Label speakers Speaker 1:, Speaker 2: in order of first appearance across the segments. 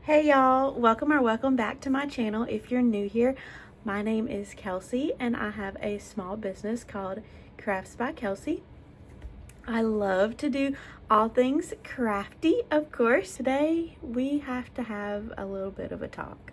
Speaker 1: Hey y'all, welcome back to my channel. If you're new here, my name is Kelsey and I have a small business called Krafts by Kelsey. I love to do all things crafty, of course. Today we have to have a little bit of a talk.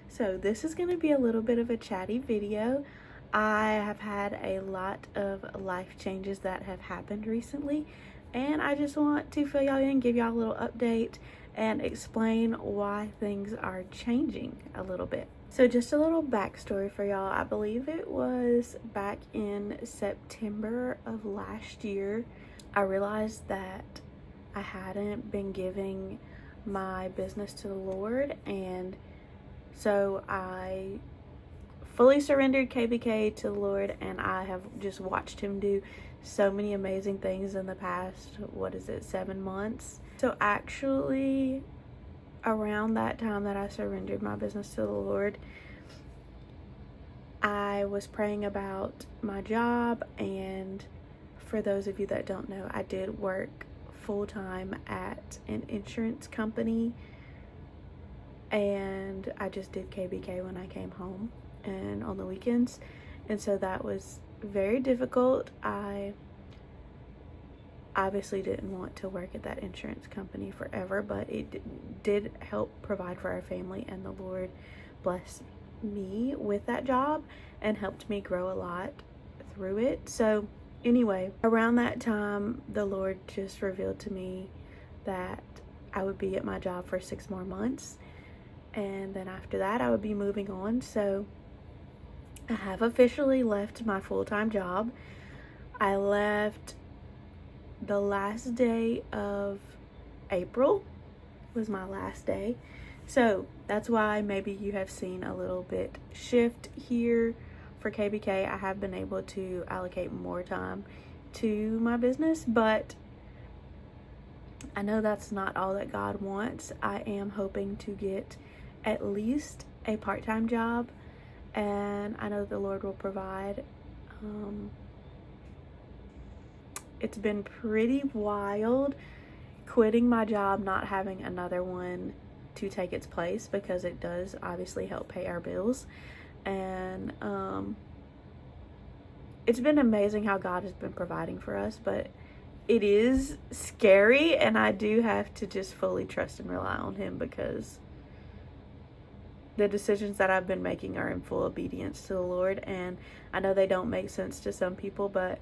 Speaker 1: So this is going to be a little bit of a chatty video. I have had a lot of life changes that have happened recently, and I just want to fill y'all in, give y'all a little update, and explain why things are changing a little bit. So just a little backstory for y'all. I believe it was back in September of last year, I realized that I hadn't been giving my business to the Lord, and so I fully surrendered KBK to the Lord, and I have just watched him do so many amazing things in the past, 7 months. So actually, around that time that I surrendered my business to the Lord, I was praying about my job, and for those of you that don't know, I did work full-time at an insurance company, and I just did KBK when I came home and on the weekends, and so that was very difficult. I obviously didn't want to work at that insurance company forever, but it did help provide for our family, and the Lord blessed me with that job and helped me grow a lot through it. So anyway, around that time, the Lord just revealed to me that I would be at my job for 6 more months, and then after that I would be moving on. So I have officially left my full-time job. I left the last day of April was my last day. So that's why maybe you have seen a little bit shift here for KBK. I have been able to allocate more time to my business, but I know that's not all that God wants. I am hoping to get at least a part-time job, and I know the Lord will provide. It's been pretty wild quitting my job, not having another one to take its place, because it does obviously help pay our bills. And it's been amazing how God has been providing for us, but it is scary, and I do have to just fully trust and rely on him, because the decisions that I've been making are in full obedience to the Lord. And I know they don't make sense to some people, but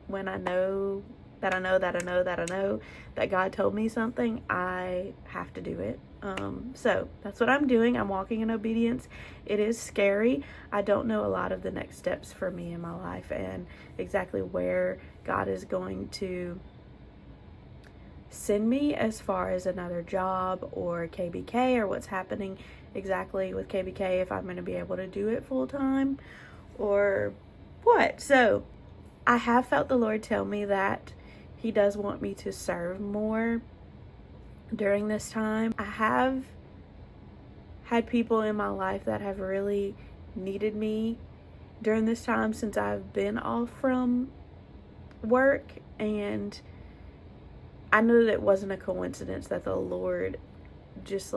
Speaker 1: when I know that God told me something, I have to do it. So that's what I'm doing. I'm walking in obedience. It is scary. I don't know a lot of the next steps for me in my life, and exactly where God is going to send me as far as another job or KBK, or what's happening exactly with KBK, if I'm going to be able to do it full time or what. So I have felt the Lord tell me that he does want me to serve more during this time. I have had people in my life that have really needed me during this time since I've been off from work, and I knew that it wasn't a coincidence that the Lord just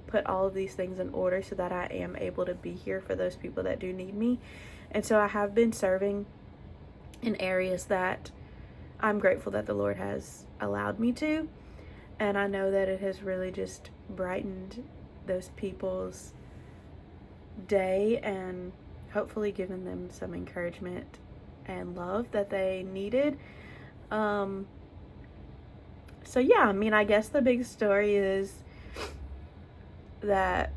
Speaker 1: put all of these things in order so that I am able to be here for those people that do need me. And so I have been serving in areas that I'm grateful that the Lord has allowed me to. And I know that it has really just brightened those people's day, and hopefully given them some encouragement and love that they needed. So yeah, I mean, I guess the big story is that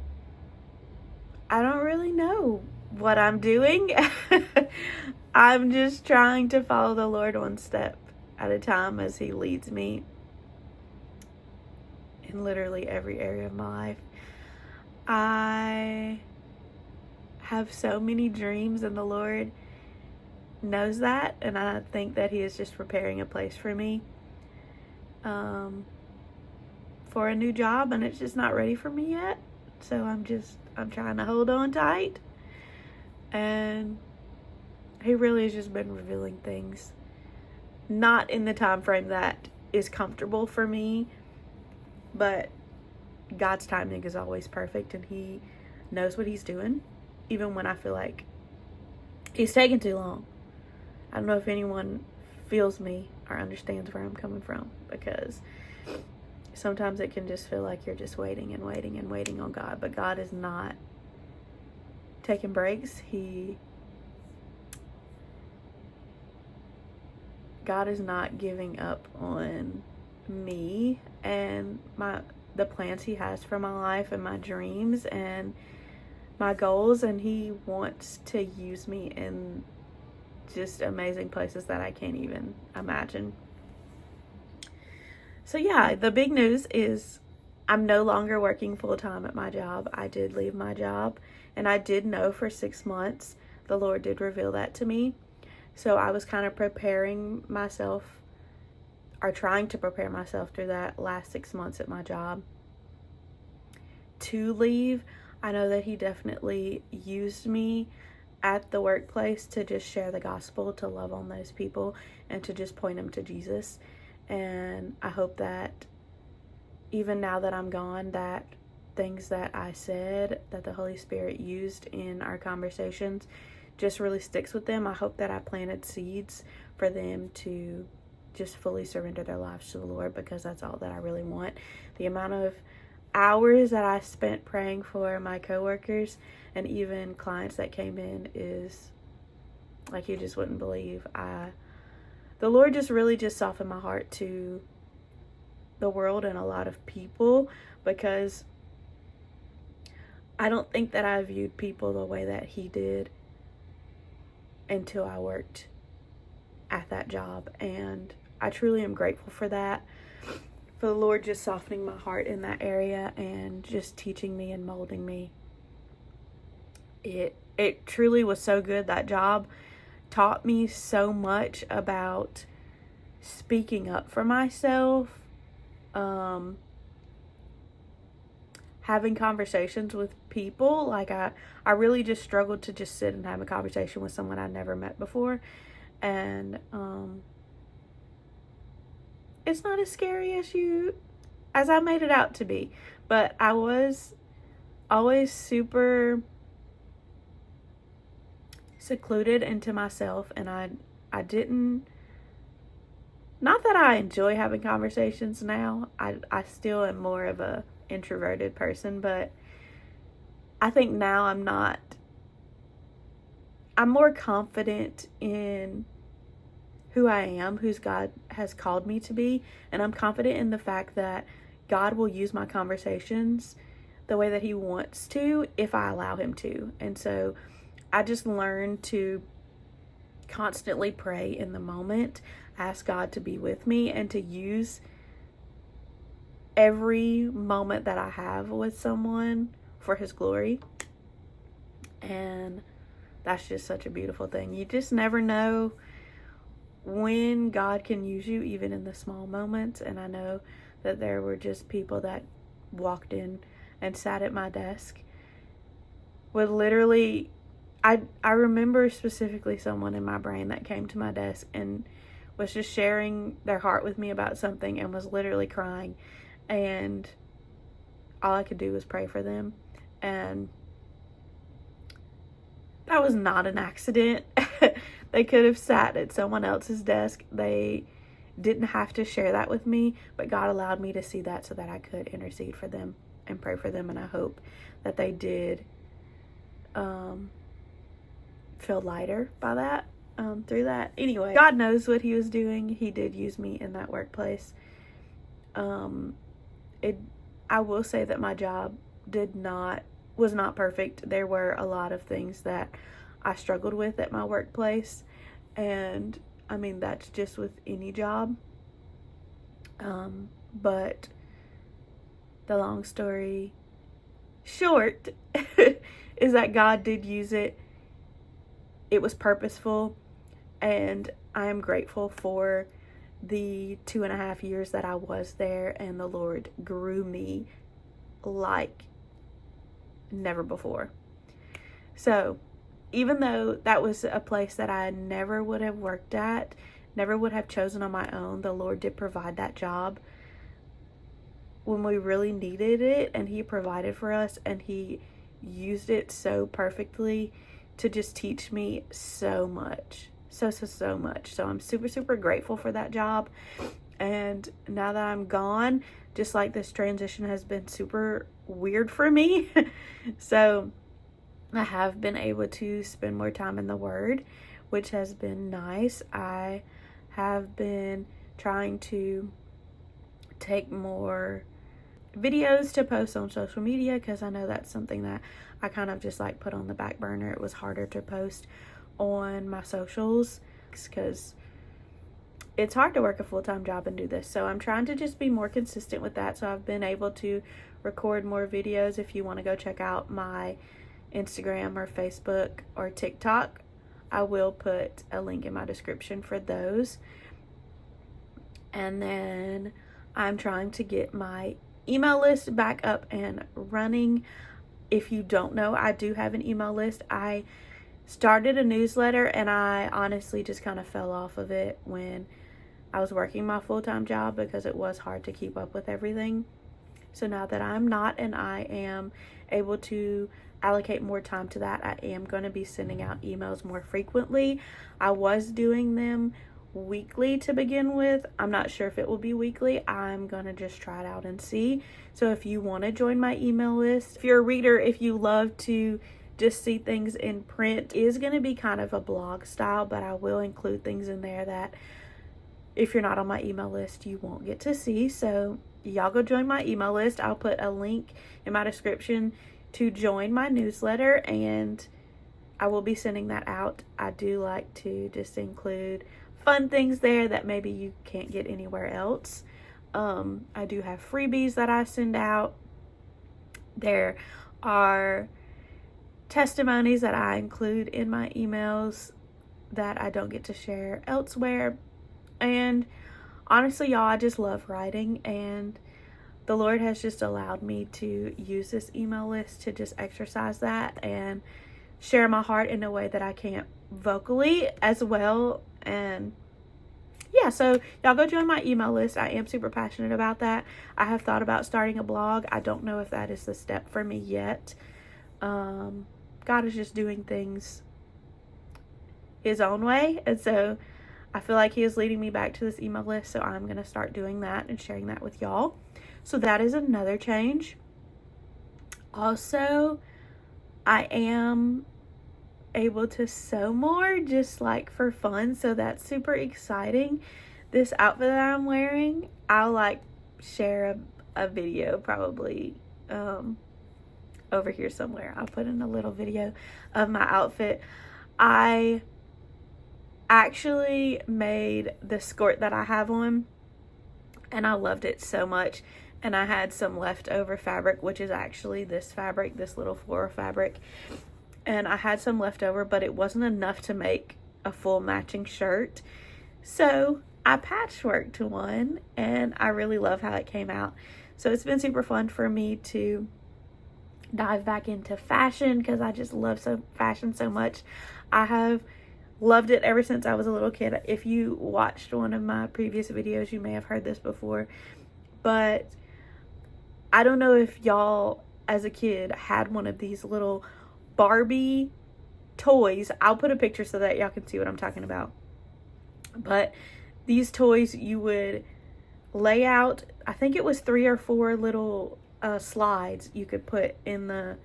Speaker 1: I don't really know what I'm doing. I'm just trying to follow the Lord one step at a time as he leads me in literally every area of my life. I have so many dreams, and the Lord knows that, and I think that he is just preparing a place for me for a new job, and it's just not ready for me yet. So I'm trying to hold on tight, and he really has just been revealing things, not in the time frame that is comfortable for me, but God's timing is always perfect, and he knows what he's doing, even when I feel like he's taking too long. I don't know if anyone feels me or understands where I'm coming from, because sometimes it can just feel like you're just waiting and waiting and waiting on God, but God is not taking breaks. God is not giving up on me and the plans he has for my life and my dreams and my goals, and he wants to use me in just amazing places that I can't even imagine. So yeah, the big news is I'm no longer working full-time at my job. I did leave my job, and I did know for 6 months. The Lord did reveal that to me. So I was kind of preparing myself, or trying to prepare myself through that last 6 months at my job to leave. I know that he definitely used me at the workplace to just share the gospel, to love on those people, and to just point them to Jesus. And I hope that even now that I'm gone, that things that I said, that the Holy Spirit used in our conversations, just really sticks with them. I hope that I planted seeds for them to just fully surrender their lives to the Lord, because that's all that I really want. The amount of hours that I spent praying for my coworkers and even clients that came in is like, you just wouldn't believe. The Lord just really just softened my heart to the world and a lot of people, because I don't think that I viewed people the way that he did until I worked at that job. And I truly am grateful for that, for the Lord just softening my heart in that area and just teaching me and molding me. It truly was so good. That job taught me so much about speaking up for myself, having conversations with people. Like I really just struggled to just sit and have a conversation with someone I'd never met before. And it's not as scary as I made it out to be. But I was always super secluded into myself, and I didn't, not that I enjoy having conversations now. I still am more of a introverted person, but I think now I'm more confident in who I am, whose God has called me to be, and I'm confident in the fact that God will use my conversations the way that he wants to if I allow him to. And so I just learned to constantly pray in the moment, ask God to be with me, and to use every moment that I have with someone for his glory. And that's just such a beautiful thing. You just never know when God can use you, even in the small moments. And I know that there were just people that walked in and sat at my desk with literally, I remember specifically someone in my brain that came to my desk and was just sharing their heart with me about something and was literally crying. And all I could do was pray for them. And that was not an accident. They could have sat at someone else's desk. They didn't have to share that with me, but God allowed me to see that so that I could intercede for them and pray for them. And I hope that they did feel lighter by that, through that. Anyway, God knows what he was doing. He did use me in that workplace. I will say that my job was not perfect. There were a lot of things that I struggled with at my workplace, and I mean, that's just with any job. But the long story short is that God did use it. It was purposeful, and I am grateful for the 2.5 years that I was there, and the Lord grew me like never before. So even though that was a place that I never would have worked at, never would have chosen on my own, the Lord did provide that job when we really needed it, and he provided for us, and he used it so perfectly to just teach me so much. So much. So I'm super grateful for that job. And now that I'm gone, just like this transition has been super weird for me. So I have been able to spend more time in the Word, which has been nice. I have been trying to take more videos to post on social media, because I know that's something that I kind of just like put on the back burner. It was harder to post on my socials because it's hard to work a full-time job and do this. So I'm trying to just be more consistent with that. So I've been able to record more videos. If you want to go check out my Instagram or Facebook or TikTok, I will put a link in my description for those. And then I'm trying to get my email list back up and running. If you don't know, I do have an email list. I started a newsletter, and I honestly just kind of fell off of it when I was working my full-time job because it was hard to keep up with everything. So now that I'm not, and I am able to allocate more time to that, I am going to be sending out emails more frequently. I was doing them weekly to begin with. I'm not sure if it will be weekly. I'm going to just try it out and see. So if you want to join my email list, if you're a reader, if you love to just see things in print, it is going to be kind of a blog style, but I will include things in there that if you're not on my email list, you won't get to see. So y'all go join my email list. I'll put a link in my description to join my newsletter, and I will be sending that out. I do like to just include fun things there that maybe you can't get anywhere else. I do have freebies that I send out. There are testimonies that I include in my emails that I don't get to share elsewhere. And honestly, y'all, I just love writing, and the Lord has just allowed me to use this email list to just exercise that and share my heart in a way that I can't vocally as well. And yeah, so y'all go join my email list. I am super passionate about that. I have thought about starting a blog. I don't know if that is the step for me yet. God is just doing things his own way, and so I feel like he is leading me back to this email list, so I'm going to start doing that and sharing that with y'all. So that is another change. Also, I am able to sew more, just like for fun, so that's super exciting. This outfit that I'm wearing, I'll like share a video probably over here somewhere. I'll put in a little video of my outfit. I actually made the skirt that I have on, and I loved it so much, and I had some leftover fabric, which is actually this fabric, this little floral fabric, and I had some leftover, but it wasn't enough to make a full matching shirt, so I patchworked one, and I really love how it came out. So it's been super fun for me to dive back into fashion, because I just love fashion so much. I have loved it ever since I was a little kid. If you watched one of my previous videos, you may have heard this before, but I don't know if y'all as a kid had one of these little Barbie toys. I'll put a picture so that y'all can see what I'm talking about. But these toys, you would lay out, I think it was 3 or 4 little slides you could put in the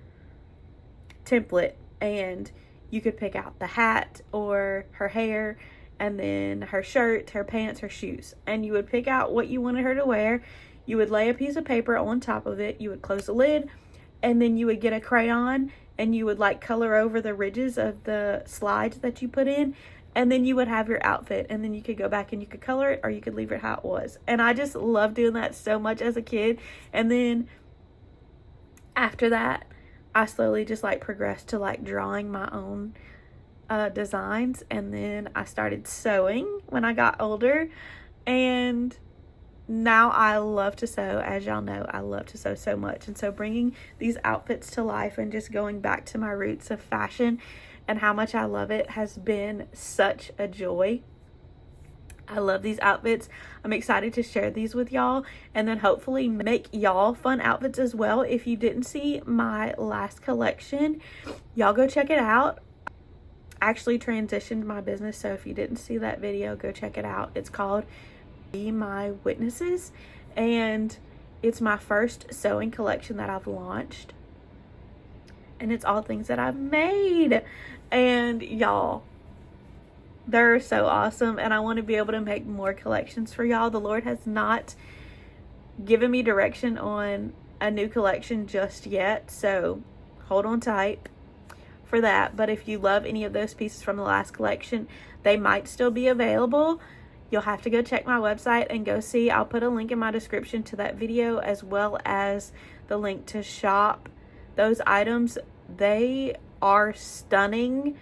Speaker 1: template, and you could pick out the hat or her hair, and then her shirt, her pants, her shoes. And you would pick out what you wanted her to wear. You would lay a piece of paper on top of it. You would close the lid, and then you would get a crayon, and you would like color over the ridges of the slides that you put in. And then you would have your outfit, and then you could go back and you could color it, or you could leave it how it was. And I just loved doing that so much as a kid. And then after that, I slowly just like progressed to like drawing my own designs, and then I started sewing when I got older, and now I love to sew. As y'all know, I love to sew so much, and so bringing these outfits to life and just going back to my roots of fashion and how much I love it has been such a joy. I love these outfits. I'm excited to share these with y'all and then hopefully make y'all fun outfits as well. If you didn't see my last collection, y'all go check it out. I actually transitioned my business, so if you didn't see that video, go check it out. It's called Be My Witnesses, and it's my first sewing collection that I've launched. And it's all things that I've made. And y'all, they're so awesome, and I want to be able to make more collections for y'all. The Lord has not given me direction on a new collection just yet, so hold on tight for that. But if you love any of those pieces from the last collection, they might still be available. You'll have to go check my website and go see. I'll put a link in my description to that video, as well as the link to shop those items. They are stunning.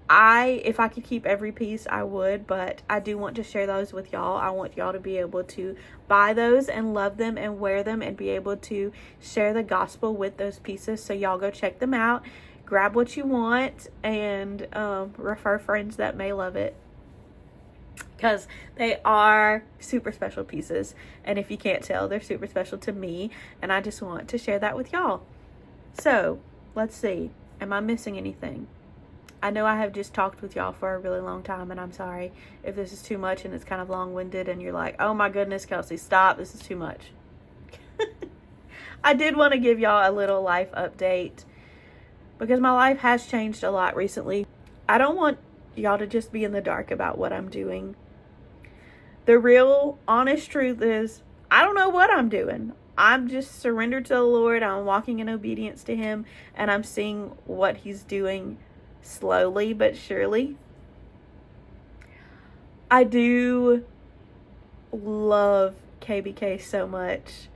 Speaker 1: If I could keep every piece, I would, but I do want to share those with y'all. I want y'all to be able to buy those and love them and wear them and be able to share the gospel with those pieces. So y'all go check them out, grab what you want, and refer friends that may love it, because they are super special pieces. And if you can't tell, they're super special to me, and I just want to share that with y'all. So let's see, am I missing anything? I know I have just talked with y'all for a really long time, and I'm sorry if this is too much and it's kind of long-winded and you're like, oh my goodness, Kelsey, stop, this is too much. I did want to give y'all a little life update because my life has changed a lot recently. I don't want y'all to just be in the dark about what I'm doing. The real honest truth is, I don't know what I'm doing. I'm just surrendered to the Lord. I'm walking in obedience to Him, and I'm seeing what He's doing slowly but surely. I do love KBK so much,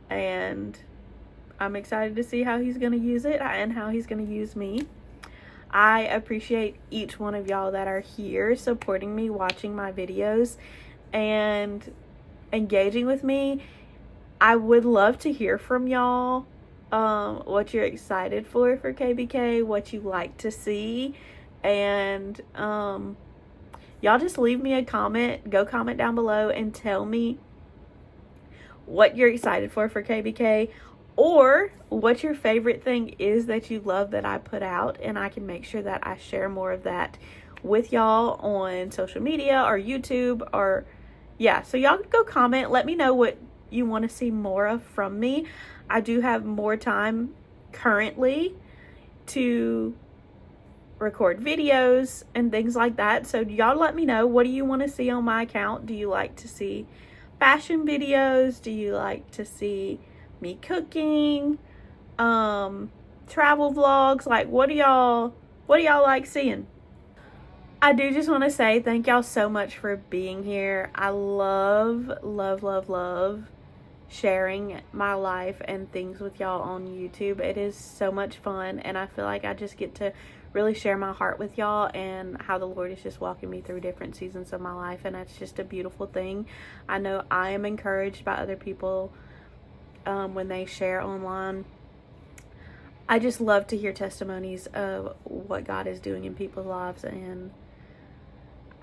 Speaker 1: and I'm excited to see how He's going to use it and how He's going to use me. I appreciate each one of y'all that are here supporting me, watching my videos, and engaging with me. I would love to hear from y'all. What you're excited for KBK, what you like to see, and y'all just leave me a comment. Go comment down below and tell me what you're excited for KBK, or what your favorite thing is that you love that I put out, and I can make sure that I share more of that with y'all on social media or YouTube, or yeah, so y'all go comment, let me know what you want to see more of from me. I do have more time currently to record videos and things like that. So y'all let me know, what do you want to see on my account? Do you like to see fashion videos? Do you like to see me cooking? Travel vlogs? Like, what do y'all like seeing? I do just want to say thank y'all so much for being here. I love sharing my life and things with y'all on YouTube. It is so much fun, and I feel like I just get to really share my heart with y'all and how the Lord is just walking me through different seasons of my life, and that's just a beautiful thing. I know I am encouraged by other people when they share online. I just love to hear testimonies of what God is doing in people's lives, and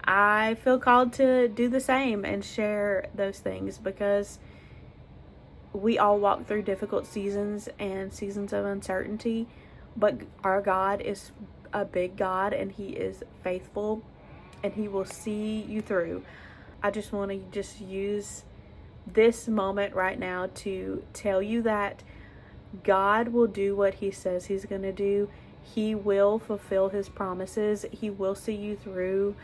Speaker 1: I feel called to do the same and share those things, because we all walk through difficult seasons and seasons of uncertainty, but our God is a big God, and He is faithful, and He will see you through. I just want to just use this moment right now to tell you that God will do what He says He's going to do. He will fulfill His promises. He will see you through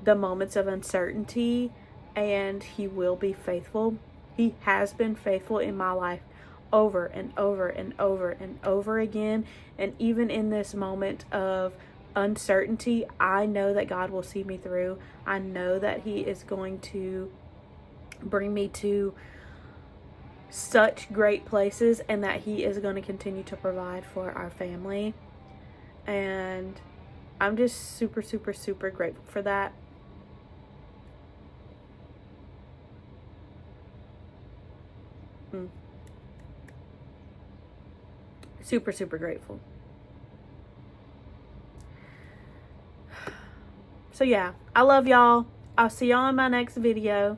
Speaker 1: the moments of uncertainty, and He will be faithful. He has been faithful in my life over and over and over and over again. And even in this moment of uncertainty, I know that God will see me through. I know that He is going to bring me to such great places, and that He is going to continue to provide for our family. And I'm just super grateful for that. Super grateful. So yeah, I love y'all. I'll see y'all in my next video.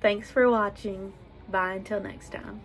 Speaker 1: Thanks for watching. Bye until next time.